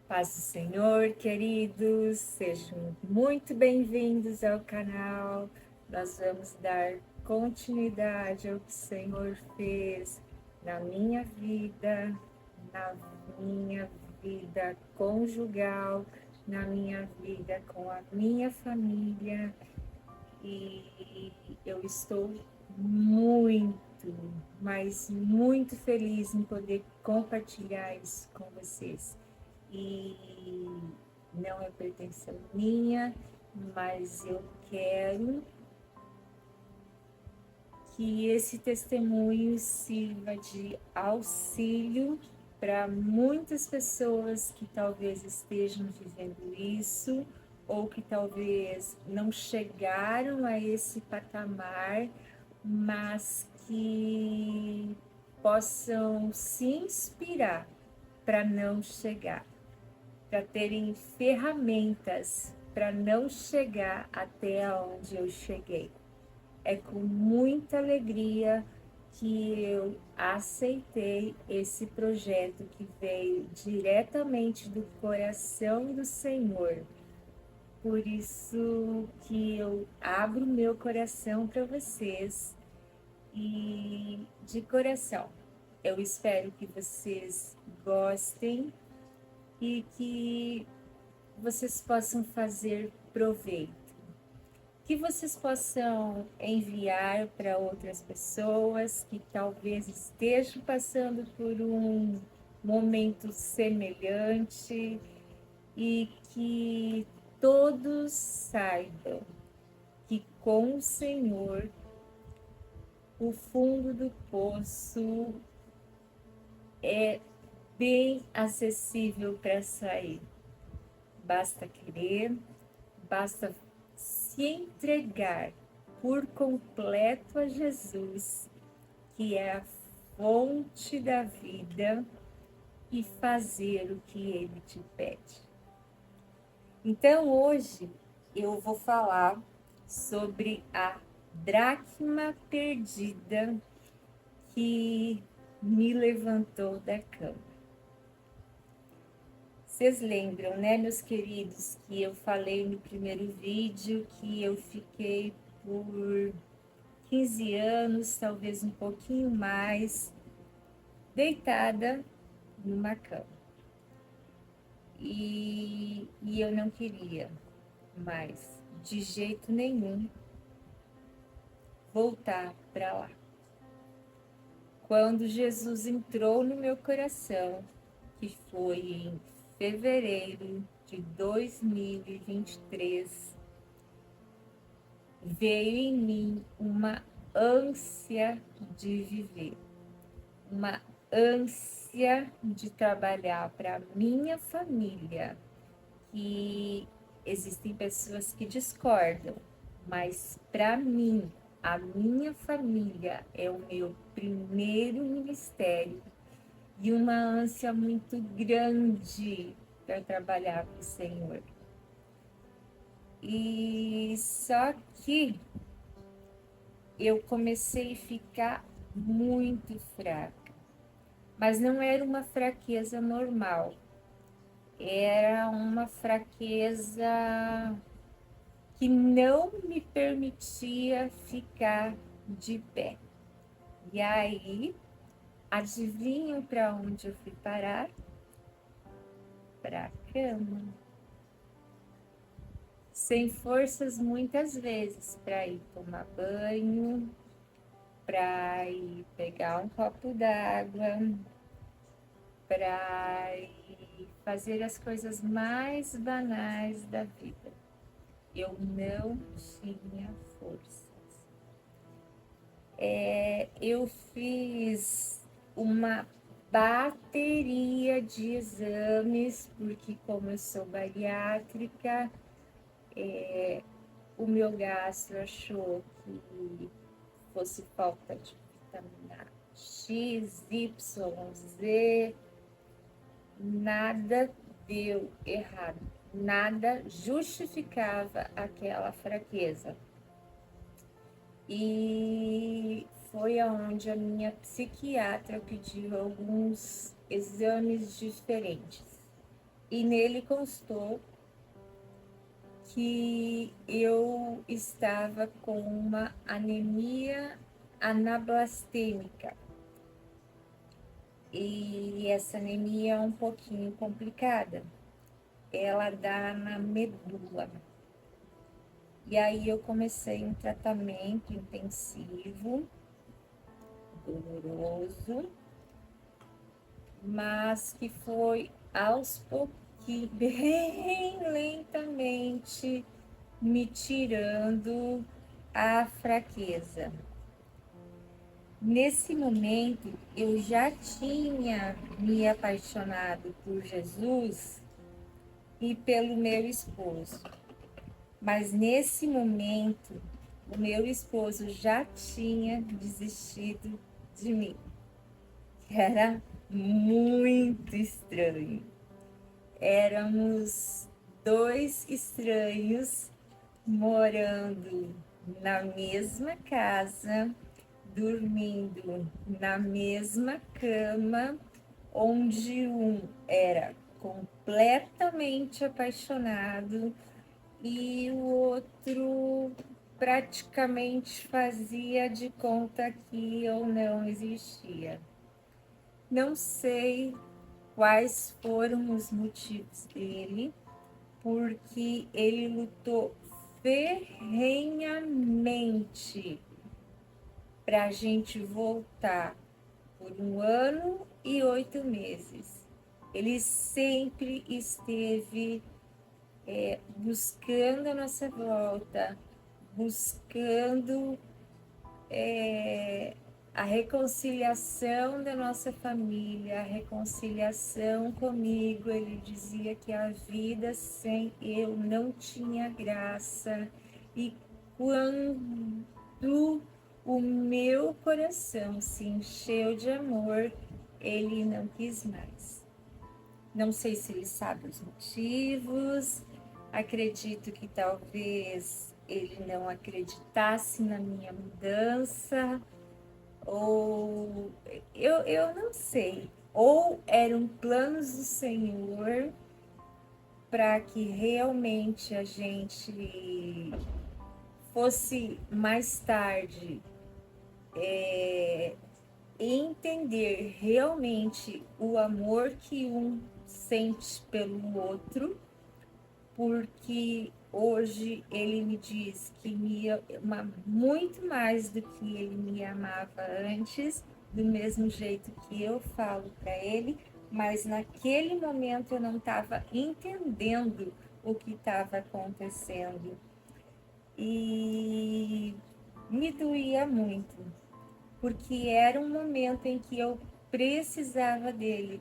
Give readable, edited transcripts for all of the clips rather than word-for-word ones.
Paz do Senhor, queridos, sejam muito bem-vindos ao canal. Nós vamos dar continuidade ao que o Senhor fez na minha vida conjugal, na minha vida com a minha família. E eu estou muito, mas muito feliz em poder compartilhar isso com vocês. E não é pretensão minha, mas eu quero que esse testemunho sirva de auxílio para muitas pessoas que talvez estejam vivendo isso, ou que talvez não chegaram a esse patamar, mas que possam se inspirar para não chegar, para terem ferramentas para não chegar até onde eu cheguei. É com muita alegria que eu aceitei esse projeto que veio diretamente do coração do Senhor. Por isso que eu abro meu coração para vocês e de coração eu espero que vocês gostem e que vocês possam fazer proveito, que vocês possam enviar para outras pessoas que talvez estejam passando por um momento semelhante e que todos saibam que com o Senhor o fundo do poço é bem acessível para sair. Basta querer, basta se entregar por completo a Jesus, que é a fonte da vida, e fazer o que Ele te pede. Então, hoje eu vou falar sobre a dracma perdida que me levantou da cama. Vocês lembram, né, meus queridos, que eu falei no primeiro vídeo que eu fiquei por 15 anos, talvez um pouquinho mais, deitada numa cama. E eu não queria mais, de jeito nenhum, voltar para lá. Quando Jesus entrou no meu coração, que foi em fevereiro de 2023, veio em mim uma ânsia de viver, uma ânsia de trabalhar para minha família, que existem pessoas que discordam, mas para mim, a minha família é o meu primeiro ministério, e uma ânsia muito grande para trabalhar para o Senhor. E só que eu comecei a ficar muito fraca, mas não era uma fraqueza normal, era uma fraqueza que não me permitia ficar de pé. E aí, adivinham para onde eu fui parar? Para a cama. Sem forças muitas vezes para ir tomar banho, para ir pegar um copo d'água, para ir fazer as coisas mais banais da vida. Eu não tinha forças. Eu fiz uma bateria de exames, porque como eu sou bariátrica, o meu gastro achou que fosse falta de vitamina X, Y, Z, nada deu errado, nada justificava aquela fraqueza. E foi aonde a minha psiquiatra pediu alguns exames diferentes. e nele constou que eu estava com uma anemia anablastêmica. E essa anemia é um pouquinho complicada. Ela dá na medula. E aí eu comecei um tratamento intensivo, doloroso, mas que foi aos pouquinhos, bem lentamente, me tirando a fraqueza. Nesse momento, eu já tinha me apaixonado por Jesus e pelo meu esposo. Mas nesse momento, o meu esposo já tinha desistido de mim. Era muito estranho. Éramos dois estranhos morando na mesma casa, dormindo na mesma cama, onde um era completamente apaixonado e o outro praticamente fazia de conta que eu não existia. Não sei quais foram os motivos dele, porque ele lutou ferrenhamente para a gente voltar por 1 ano e 8 meses. Ele sempre esteve buscando a nossa volta, buscando a reconciliação da nossa família, a reconciliação comigo. Ele dizia que a vida sem eu não tinha graça. E quando o meu coração se encheu de amor, ele não quis mais. Não sei se ele sabe os motivos, acredito que talvez ele não acreditasse na minha mudança, ou eu não sei. Ou eram planos do Senhor para que realmente a gente fosse mais tarde entender realmente o amor que um sente pelo outro, porque hoje ele me diz que me ama muito mais do que ele me amava antes, do mesmo jeito que eu falo para ele, mas naquele momento eu não estava entendendo o que estava acontecendo e me doía muito, porque era um momento em que eu precisava dele.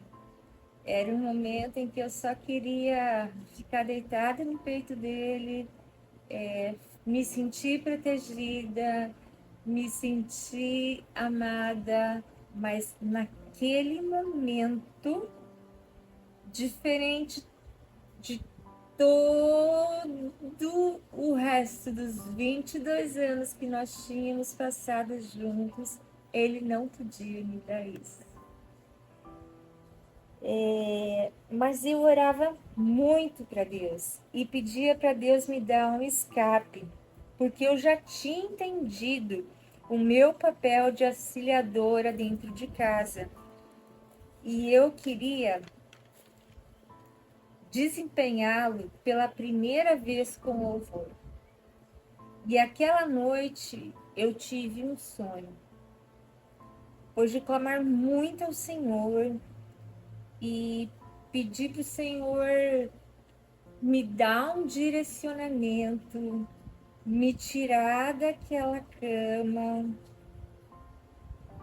Era um momento em que eu só queria ficar deitada no peito dele, me sentir protegida, me sentir amada, mas naquele momento, diferente de todo o resto dos 22 anos que nós tínhamos passado juntos, ele não podia me dar isso. Mas eu orava muito para Deus e pedia para Deus me dar um escape, porque eu já tinha entendido o meu papel de auxiliadora dentro de casa e eu queria desempenhá-lo pela primeira vez com louvor. E aquela noite eu tive um sonho, depois de clamar muito ao Senhor e pedir para o Senhor me dar um direcionamento, me tirar daquela cama,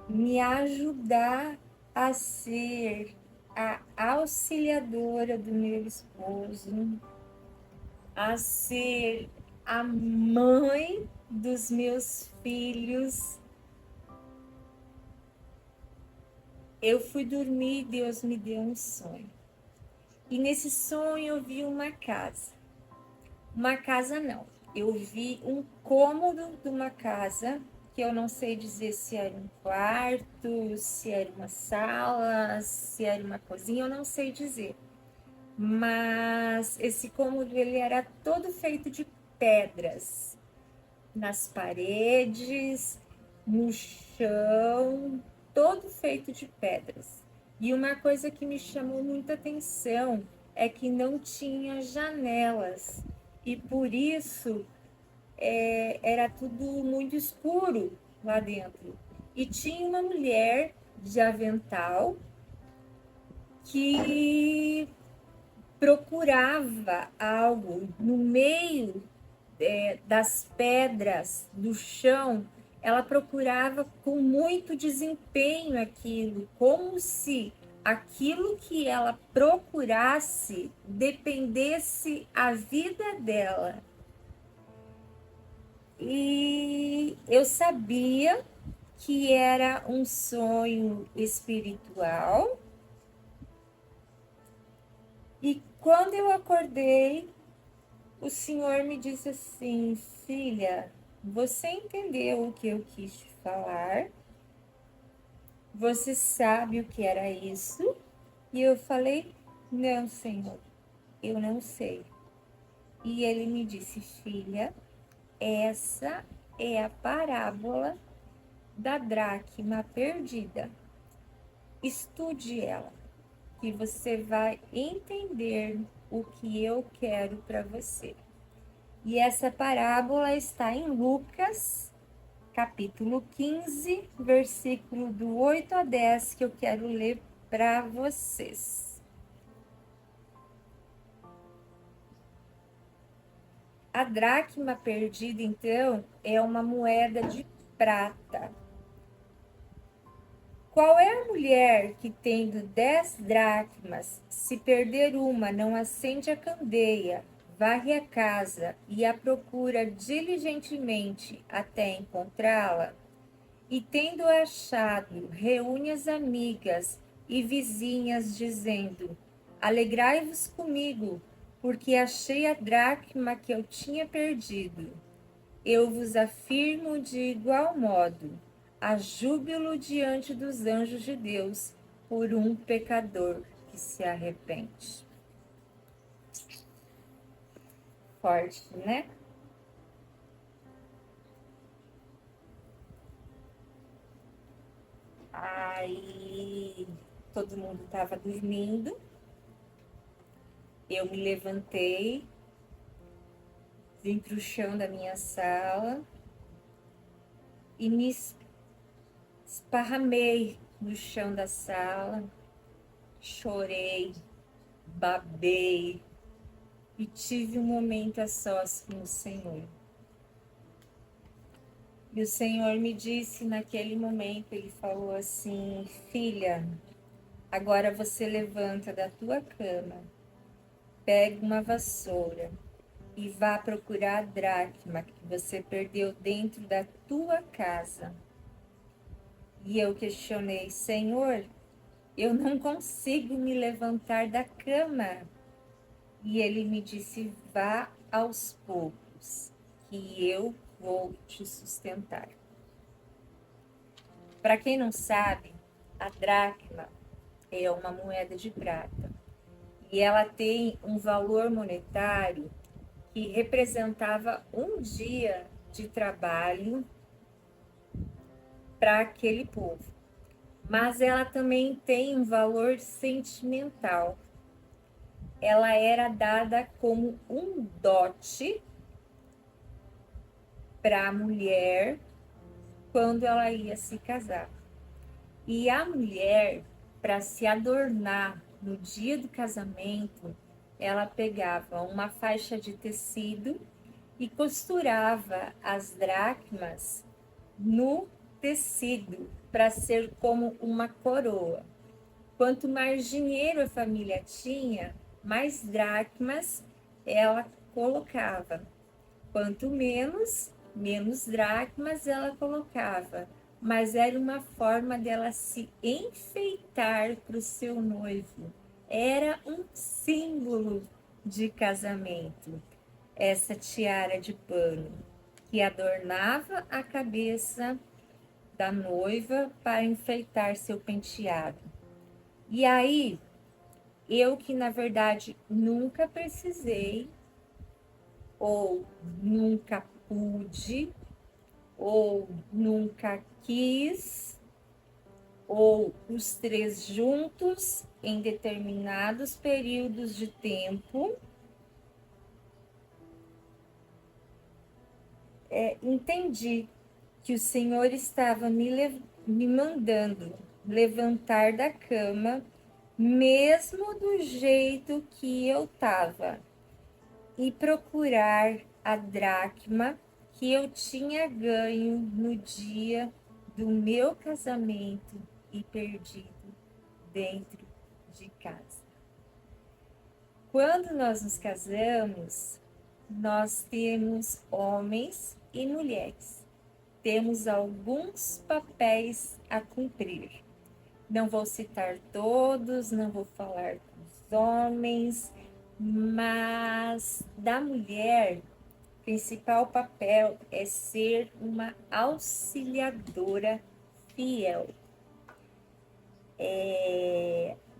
me ajudar a ser a auxiliadora do meu esposo, a ser a mãe dos meus filhos. Eu fui dormir e Deus me deu um sonho. E nesse sonho eu vi uma casa. Uma casa não. Eu vi um cômodo de uma casa, que eu não sei dizer se era um quarto, se era uma sala, se era uma cozinha, eu não sei dizer. mas esse cômodo ele era todo feito de pedras, nas paredes, no chão, todo feito de pedras. E uma coisa que me chamou muita atenção é que não tinha janelas e por isso era tudo muito escuro lá dentro. E tinha uma mulher de avental que procurava algo no meio das pedras do chão. Ela procurava com muito desempenho aquilo, como se aquilo que ela procurasse dependesse a vida dela. E eu sabia que era um sonho espiritual. E quando eu acordei, o Senhor me disse assim: filha, você entendeu o que eu quis te falar? Você sabe o que era isso? E eu falei: não, Senhor, eu não sei. E ele me disse: filha, essa é a parábola da dracma perdida. Estude ela, que você vai entender o que eu quero para você. E essa parábola está em Lucas, capítulo 15, versículo do 8 a 10, que eu quero ler para vocês. A dracma perdida, então, é uma moeda de prata. Qual é a mulher que, tendo 10 dracmas, se perder uma, não acende a candeia, varre a casa e a procura diligentemente até encontrá-la? E tendo achado, reúne as amigas e vizinhas, dizendo: alegrai-vos comigo, porque achei a dracma que eu tinha perdido. Eu vos afirmo de igual modo, há júbilo diante dos anjos de Deus por um pecador que se arrepende. Forte, né? Aí todo mundo estava dormindo. Eu me levantei, vim para o chão da minha sala e me esparramei no chão da sala, chorei, babei e tive um momento a sós com o Senhor. E o Senhor me disse naquele momento, ele falou assim: filha, agora você levanta da tua cama, pega uma vassoura e vá procurar a dracma que você perdeu dentro da tua casa. E eu questionei: Senhor, eu não consigo me levantar da cama. E ele me disse: vá aos poucos, que eu vou te sustentar. Para quem não sabe, a dracma é uma moeda de prata e ela tem um valor monetário que representava um dia de trabalho para aquele povo. Mas ela também tem um valor sentimental. Ela era dada como um dote para a mulher quando ela ia se casar. E a mulher, para se adornar no dia do casamento, ela pegava uma faixa de tecido e costurava as dracmas no tecido para ser como uma coroa. Quanto mais dinheiro a família tinha, mais dracmas ela colocava. Quanto menos, menos dracmas ela colocava. Mas era uma forma dela se enfeitar para o seu noivo. Era um símbolo de casamento. Essa tiara de pano que adornava a cabeça da noiva para enfeitar seu penteado. E aí, Eu que, na verdade, nunca precisei, ou nunca pude, ou nunca quis, ou os três juntos em determinados períodos de tempo, entendi que o Senhor estava me mandando levantar da cama, mesmo do jeito que eu estava, e procurar a dracma que eu tinha ganho no dia do meu casamento e perdido dentro de casa. Quando nós nos casamos, nós temos homens e mulheres. Temos alguns papéis a cumprir. Não vou citar todos, não vou falar dos homens, mas da mulher, o principal papel é ser uma auxiliadora fiel.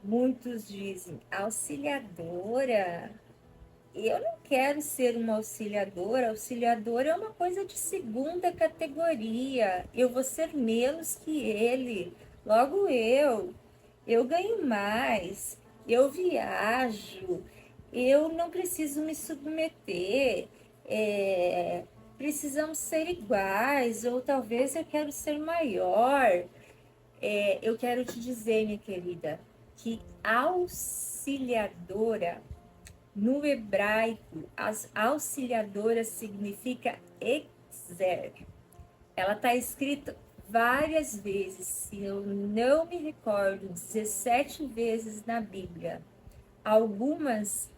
Muitos dizem, auxiliadora? Eu não quero ser uma auxiliadora. Auxiliadora é uma coisa de segunda categoria. Eu vou ser menos que ele. Logo eu ganho mais, eu viajo, eu não preciso me submeter. Precisamos ser iguais, ou talvez eu quero ser maior. Eu quero te dizer, minha querida, que auxiliadora, no hebraico, as auxiliadoras significa exer. Ela está escrita várias vezes, se eu não me recordo, 17 vezes na Bíblia. Algumas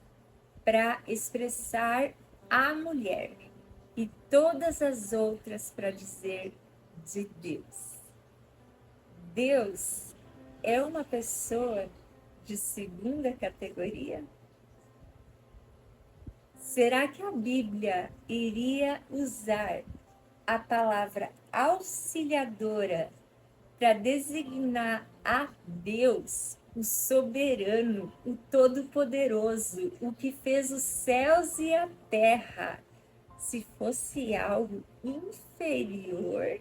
para expressar a mulher e todas as outras para dizer de Deus. Deus é uma pessoa de segunda categoria? Será que a Bíblia iria usar a palavra auxiliadora para designar a Deus, o soberano, o todo-poderoso, o que fez os céus e a terra, se fosse algo inferior?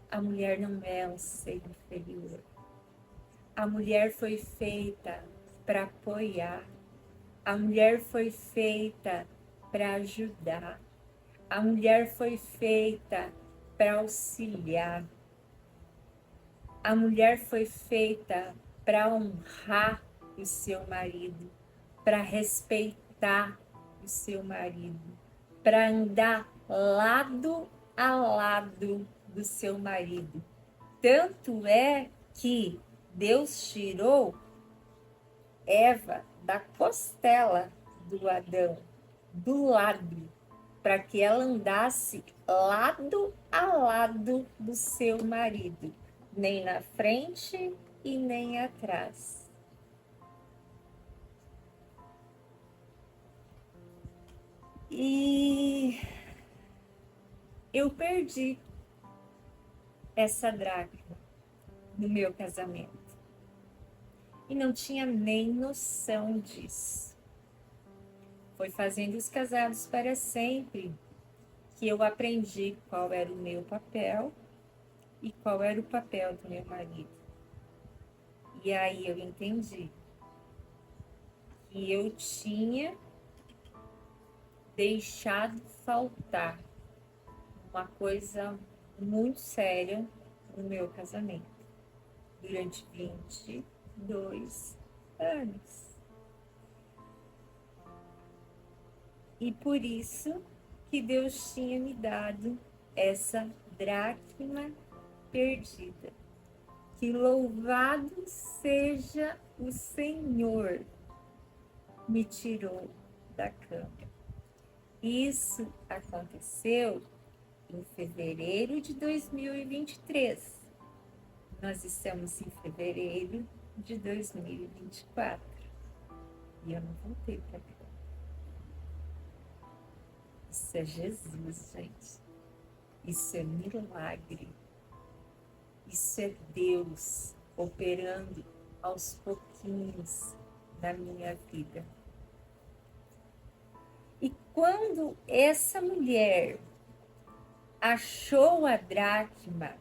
A mulher não é um ser inferior. A mulher foi feita para apoiar. A mulher foi feita para ajudar. A mulher foi feita para auxiliar. A mulher foi feita para honrar o seu marido, para respeitar o seu marido, para andar lado a lado do seu marido. Tanto é que Deus tirou Eva da costela do Adão, do lado, para que ela andasse lado a lado do seu marido, nem na frente e nem atrás. E eu perdi essa dracma no meu casamento. E não tinha nem noção disso. Foi fazendo os casados para sempre que eu aprendi qual era o meu papel e qual era o papel do meu marido. E aí eu entendi que eu tinha deixado faltar uma coisa muito séria no meu casamento durante 22 anos. E por isso que Deus tinha me dado essa dracma perdida. Que louvado seja o Senhor, me tirou da cama. Isso aconteceu em fevereiro de 2023. Nós estamos em fevereiro de 2024 e eu não voltei para cá. Isso é Jesus, gente. Isso é milagre. Isso é Deus operando aos pouquinhos na minha vida. E quando essa mulher achou a dracma,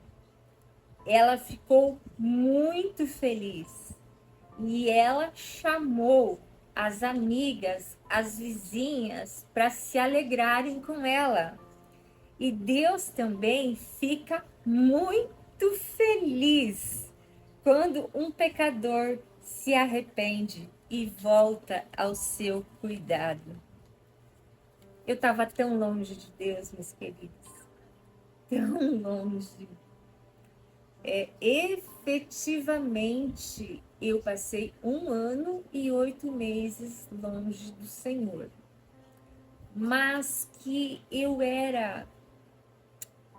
ela ficou muito feliz e ela chamou as amigas, as vizinhas, para se alegrarem com ela. E Deus também fica muito feliz quando um pecador se arrepende e volta ao seu cuidado. Eu estava tão longe de Deus, meus queridos, tão longe. Efetivamente, eu passei 1 ano e 8 meses longe do Senhor, mas que eu era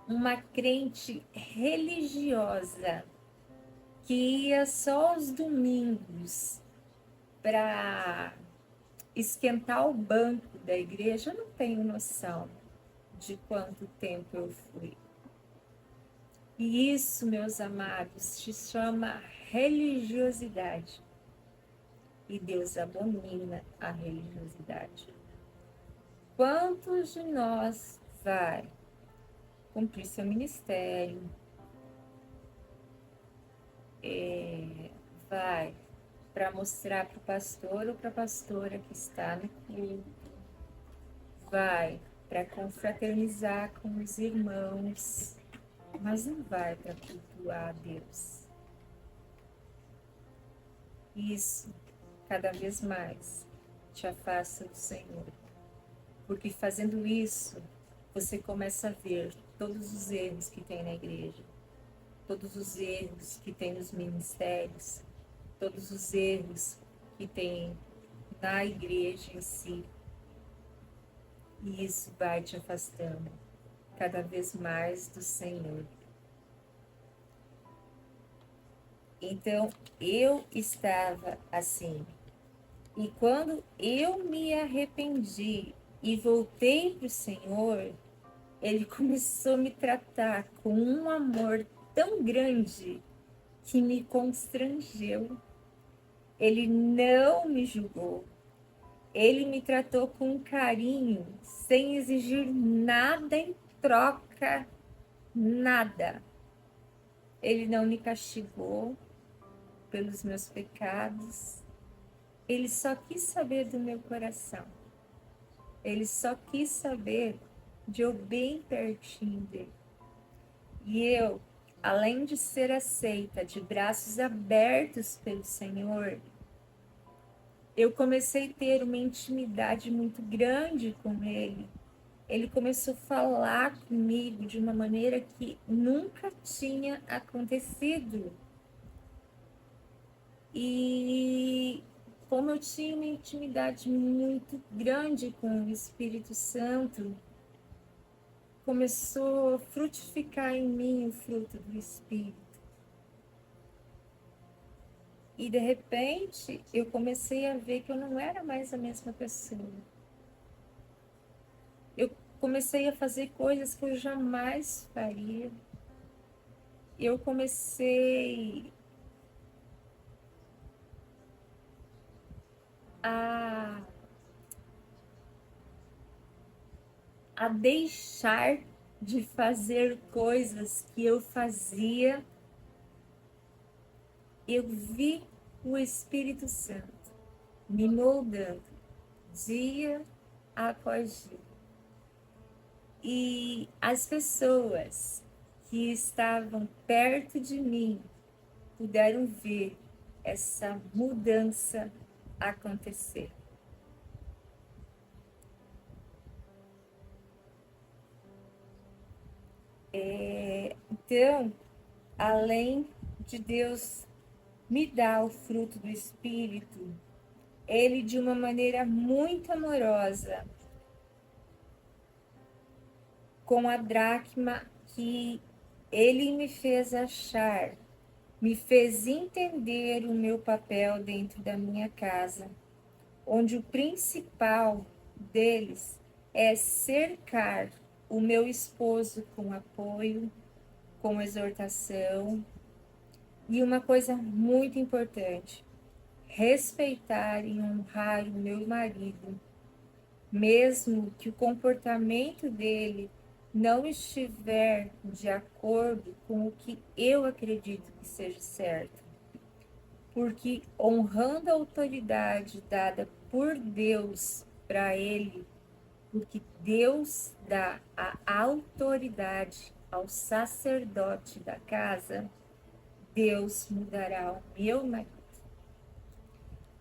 uma crente religiosa que ia só aos domingos para esquentar o banco da igreja. Eu não tenho noção de quanto tempo eu fui. E isso, meus amados, se chama religiosidade. E Deus abomina a religiosidade. Quantos de nós vai cumprir seu ministério, vai para mostrar para o pastor ou para a pastora que está no culto, vai para confraternizar com os irmãos, mas não vai para cultuar a Deus. Isso, cada vez mais, te afasta do Senhor. Porque fazendo isso, você começa a ver todos os erros que tem na igreja, todos os erros que tem nos ministérios, todos os erros que tem na igreja em si. E isso vai te afastando cada vez mais do Senhor. Então, eu estava assim. E quando eu me arrependi e voltei para o Senhor, Ele começou a me tratar com um amor tão grande que me constrangeu. Ele não me julgou. Ele me tratou com carinho, sem exigir nada em troca, nada. Ele não me castigou pelos meus pecados. Ele só quis saber do meu coração. Ele só quis saber de eu bem pertinho dele. E eu, além de ser aceita de braços abertos pelo Senhor, eu comecei a ter uma intimidade muito grande com Ele. Ele começou a falar comigo de uma maneira que nunca tinha acontecido. E como eu tinha uma intimidade muito grande com o Espírito Santo, começou a frutificar em mim o fruto do Espírito. E de repente, eu comecei a ver que eu não era mais a mesma pessoa. Eu comecei a fazer coisas que eu jamais faria. Eu comecei a deixar de fazer coisas que eu fazia. Eu vi o Espírito Santo me moldando dia após dia. E as pessoas que estavam perto de mim puderam ver essa mudança acontecer. Então, além de Deus me dar o fruto do Espírito, Ele, de uma maneira muito amorosa, com a dracma que Ele me fez achar, me fez entender o meu papel dentro da minha casa, onde o principal deles é cercar o meu esposo com apoio, com exortação, E uma coisa muito importante: respeitar e honrar o meu marido, mesmo que o comportamento dele não estiver de acordo com o que eu acredito que seja certo. Porque honrando a autoridade dada por Deus para ele, porque Deus dá a autoridade ao sacerdote da casa, Deus mudará o meu marido.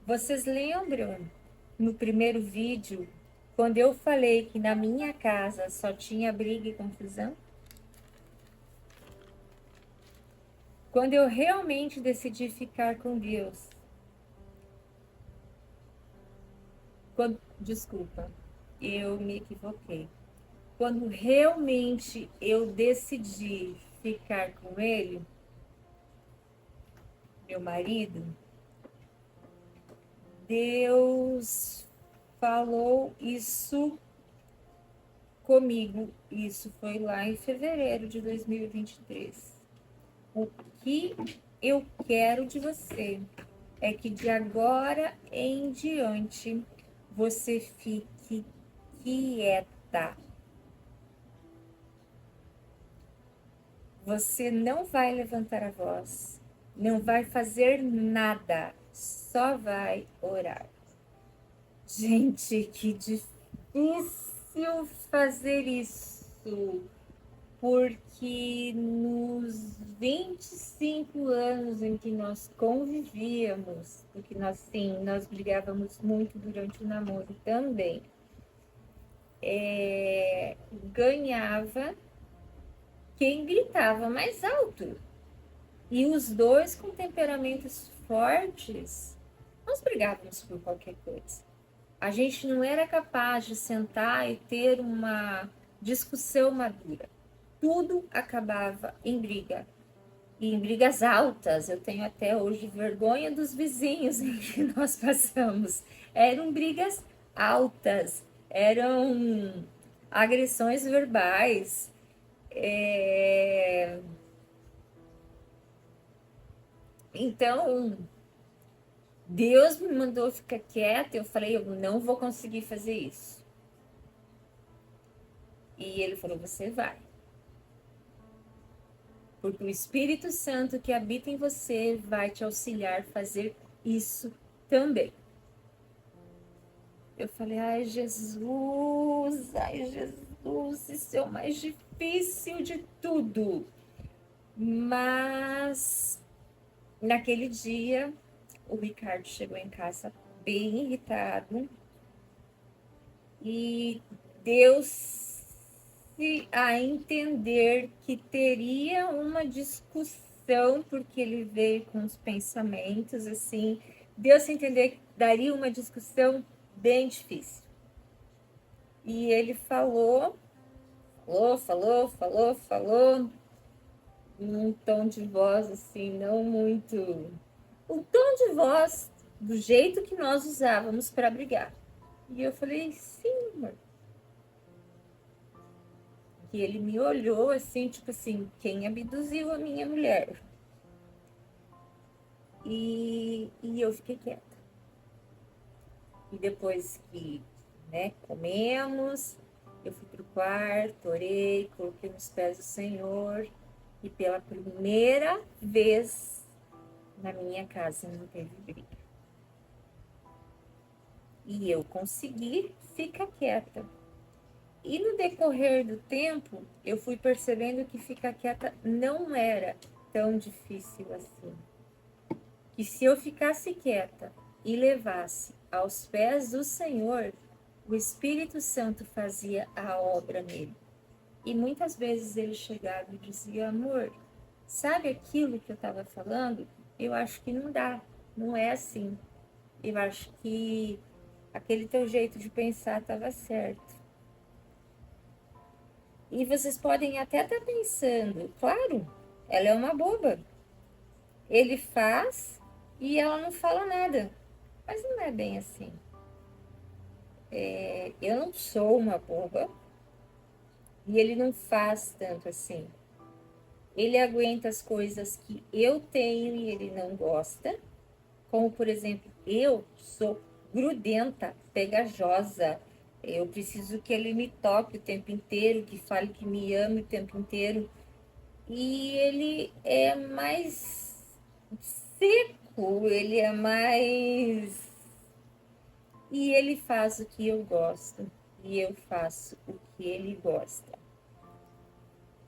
Vocês lembram no primeiro vídeo, quando eu falei que na minha casa só tinha briga e confusão? Quando eu realmente decidi ficar com Deus, desculpa, eu me equivoquei. Quando realmente eu decidi ficar com ele, meu marido, Deus falou isso comigo. Isso foi lá em fevereiro de 2023. O que eu quero de você é que de agora em diante você fique quieta. Você não vai levantar a voz, não vai fazer nada, só vai orar. Gente, que difícil fazer isso, porque nos 25 anos em que nós convivíamos, porque nós brigávamos muito durante o namoro também, ganhava quem gritava mais alto. E os dois com temperamentos fortes, nós brigávamos por qualquer coisa. A gente não era capaz de sentar e ter uma discussão madura. Tudo acabava em briga. E em brigas altas. Eu tenho até hoje vergonha dos vizinhos em que nós passamos. Eram brigas altas, eram agressões verbais. Então, Deus me mandou ficar quieta. Eu falei, eu não vou conseguir fazer isso. E ele falou, você vai. Porque o Espírito Santo que habita em você vai te auxiliar a fazer isso também. Eu falei, ai Jesus, isso é o mais difícil de tudo. Mas naquele dia, o Ricardo chegou em casa bem irritado e deu-se a entender que teria uma discussão, porque ele veio com os pensamentos assim, deu-se a entender que daria uma discussão bem difícil. E ele falou, num tom de voz assim, não muito. O tom de voz do jeito que nós usávamos para brigar. E eu falei, sim, amor. E ele me olhou assim, tipo assim, quem abduziu a minha mulher? E eu fiquei quieta. E depois que, comemos, eu fui pro quarto, orei, coloquei nos pés do Senhor. E pela primeira vez na minha casa não teve briga. E eu consegui ficar quieta. E no decorrer do tempo, eu fui percebendo que ficar quieta não era tão difícil assim. Que se eu ficasse quieta e levasse aos pés do Senhor, o Espírito Santo fazia a obra nele. E muitas vezes ele chegava e dizia, amor, sabe aquilo que eu estava falando? Eu acho que não dá, não é assim. Eu acho que aquele teu jeito de pensar estava certo. E vocês podem até estar pensando, claro, ela é uma boba. Ele faz e ela não fala nada. Mas não é bem assim. Eu não sou uma boba e ele não faz tanto assim. Ele aguenta as coisas que eu tenho e ele não gosta. Como, por exemplo, eu sou grudenta, pegajosa. Eu preciso que ele me toque o tempo inteiro, que fale que me ama o tempo inteiro. E ele é mais seco, ele é mais. E ele faz o que eu gosto, e eu faço o que ele gosta.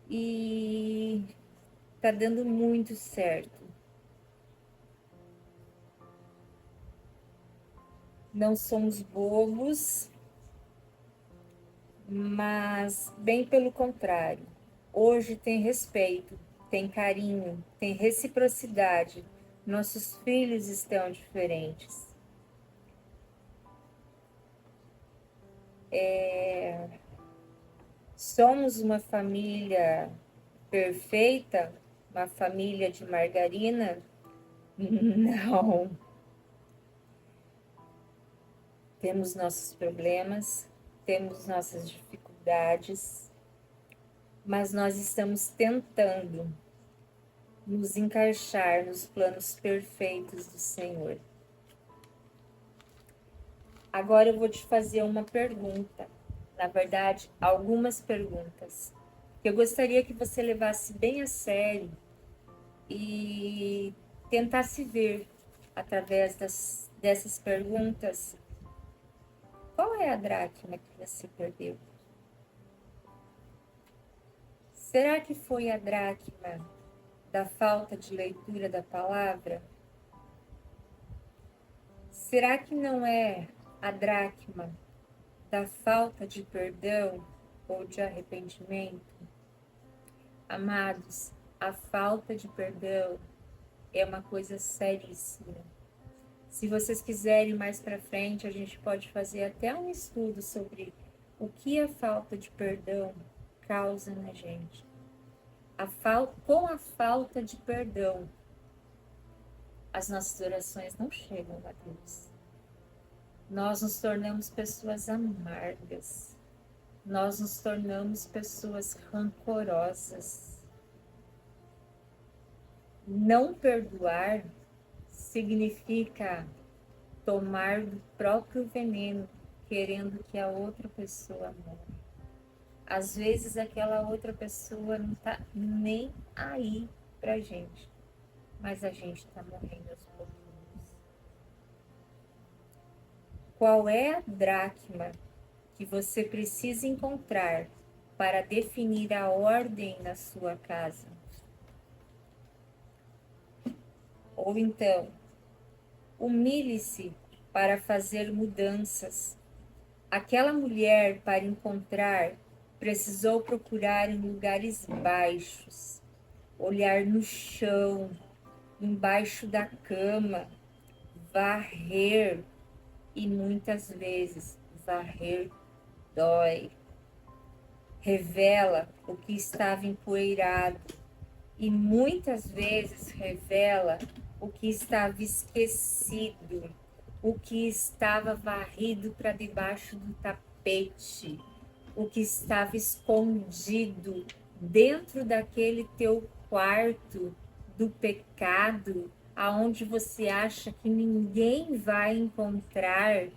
E tá dando muito certo. Não somos bobos, mas bem pelo contrário. Hoje tem respeito, tem carinho, tem reciprocidade. Nossos filhos estão diferentes. Somos uma família perfeita, uma família de margarina? Não. Temos nossos problemas, temos nossas dificuldades, mas nós estamos tentando nos encaixar nos planos perfeitos do Senhor. Agora eu vou te fazer uma pergunta, na verdade, algumas perguntas, que eu gostaria que você levasse bem a sério e tentasse ver, através dessas perguntas, qual é a dracma que você perdeu? Será que foi a dracma da falta de leitura da palavra? Será que não é a dracma da falta de perdão ou de arrependimento? Amados, a falta de perdão é uma coisa seríssima. Se vocês quiserem mais para frente, a gente pode fazer até um estudo sobre o que a falta de perdão causa na gente. Com a falta de perdão, as nossas orações não chegam a Deus. Nós nos tornamos pessoas amargas. Nós nos tornamos pessoas rancorosas. Não perdoar significa tomar do próprio veneno, querendo que a outra pessoa morra. Às vezes aquela outra pessoa não tá nem aí pra gente, mas a gente tá morrendo aos pouquinhos. Qual é a dracma que você precisa encontrar para definir a ordem na sua casa? Ou então, humilhe-se para fazer mudanças. Aquela mulher, para encontrar, precisou procurar em lugares baixos, olhar no chão, embaixo da cama, varrer, e muitas vezes varrer dói. Revela o que estava empoeirado e muitas vezes revela o que estava esquecido, o que estava varrido para debaixo do tapete, o que estava escondido dentro daquele teu quarto do pecado, aonde você acha que ninguém vai encontrar,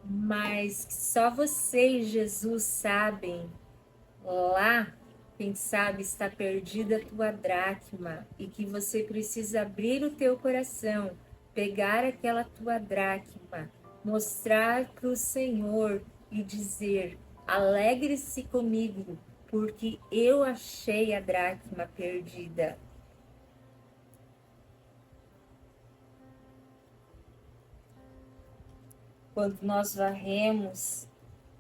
mas que só você e Jesus sabem. Lá, quem sabe, está perdida a tua dracma e que você precisa abrir o teu coração, pegar aquela tua dracma, mostrar para o Senhor e dizer: alegre-se comigo, porque eu achei a dracma perdida. Quando nós varremos,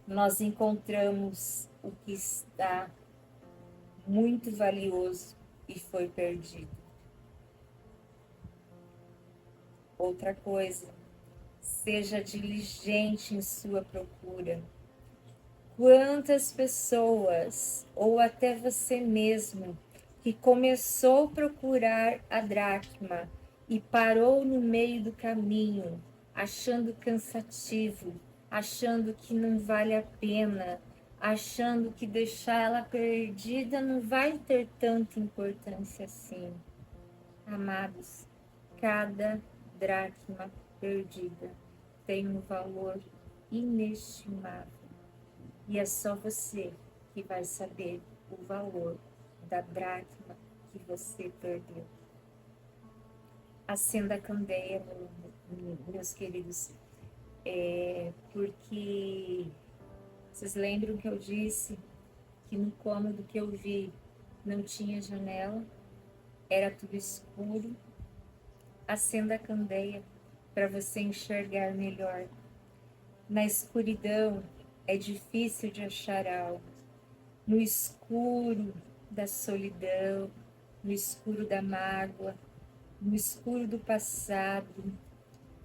nós encontramos o que está muito valioso e foi perdido. Outra coisa, seja diligente em sua procura. Quantas pessoas, ou até você mesmo, que começou a procurar a dracma e parou no meio do caminho, achando cansativo, achando que não vale a pena, achando que deixar ela perdida não vai ter tanta importância assim. Amados, cada dracma perdida tem um valor inestimável. E é só você que vai saber o valor da dracma que você perdeu. Acenda a candeia, meus queridos, porque vocês lembram que eu disse que no cômodo que eu vi não tinha janela, era tudo escuro. Acenda a candeia para você enxergar melhor. Na escuridão é difícil de achar algo. No escuro da solidão, no escuro da mágoa, no escuro do passado,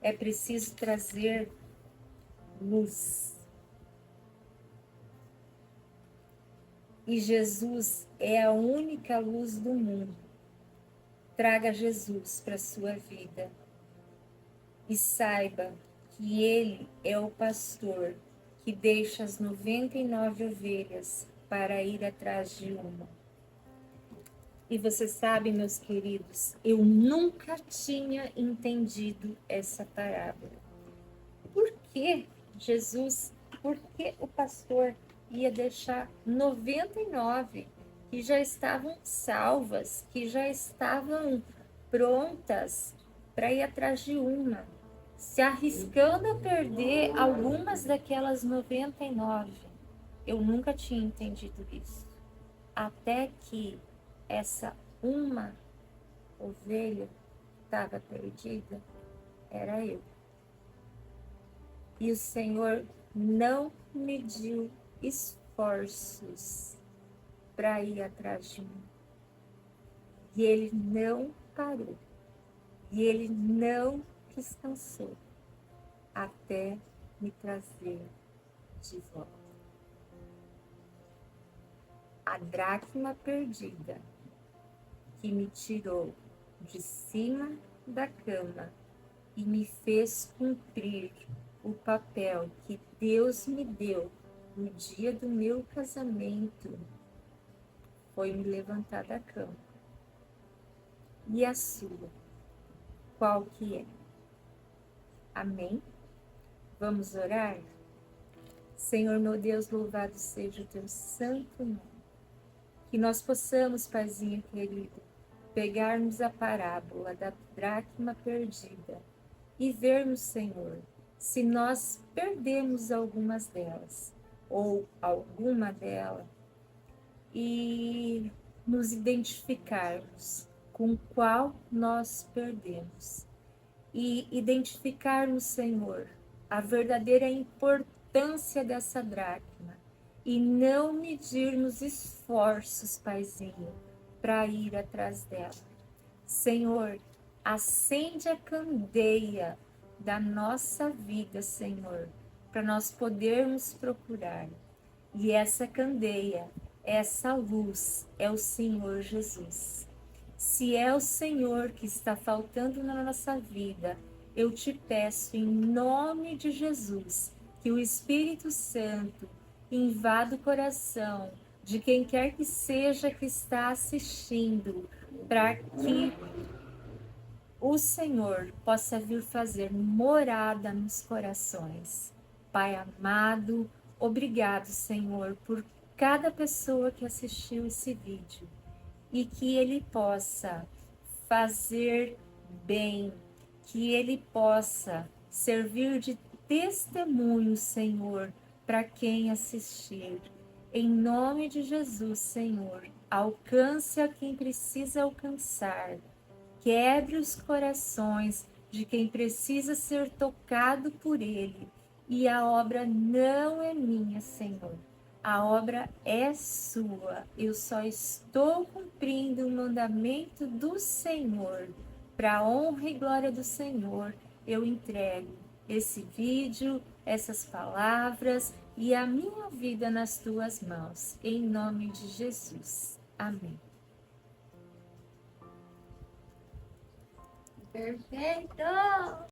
é preciso trazer luz. E Jesus é a única luz do mundo. Traga Jesus para a sua vida e saiba que Ele é o pastor que deixa as 99 ovelhas para ir atrás de uma. E você sabe, meus queridos, eu nunca tinha entendido essa parábola. Por que Jesus, por que o pastor ia deixar 99 que já estavam salvas, que já estavam prontas para ir atrás de uma, se arriscando a perder algumas daquelas 99? Eu nunca tinha entendido isso. Até que essa uma ovelha estava perdida, era eu. E o Senhor não mediu esforços para ir atrás de mim. E Ele não parou. E Ele não descansou até me trazer de volta. A dracma perdida que me tirou de cima da cama e me fez cumprir o papel que Deus me deu no dia do meu casamento foi me levantar da cama. E a sua, qual que é? Amém? Vamos orar? Senhor meu Deus, louvado seja o teu santo nome. Que nós possamos, Paizinho querido, pegarmos a parábola da dracma perdida e vermos, Senhor, se nós perdemos algumas delas, ou alguma dela, e nos identificarmos com qual nós perdemos. E identificarmos, Senhor, a verdadeira importância dessa dracma. E não medirmos esforços, Paizinho, para ir atrás dela. Senhor, acende a candeia da nossa vida, Senhor, para nós podermos procurar. E essa candeia, essa luz é o Senhor Jesus. Se é o Senhor que está faltando na nossa vida, eu te peço em nome de Jesus, que o Espírito Santo invada o coração de quem quer que seja que está assistindo, para que o Senhor possa vir fazer morada nos corações. Pai amado, obrigado, Senhor, por cada pessoa que assistiu esse vídeo e que ele possa fazer bem, que ele possa servir de testemunho, Senhor, para quem assistir. Em nome de Jesus, Senhor, alcance a quem precisa alcançar. Quebre os corações de quem precisa ser tocado por Ele. E a obra não é minha, Senhor. A obra é sua. Eu só estou cumprindo o mandamento do Senhor. Para a honra e glória do Senhor, eu entrego esse vídeo, essas palavras e a minha vida nas tuas mãos. Em nome de Jesus. Amém. Perfeito!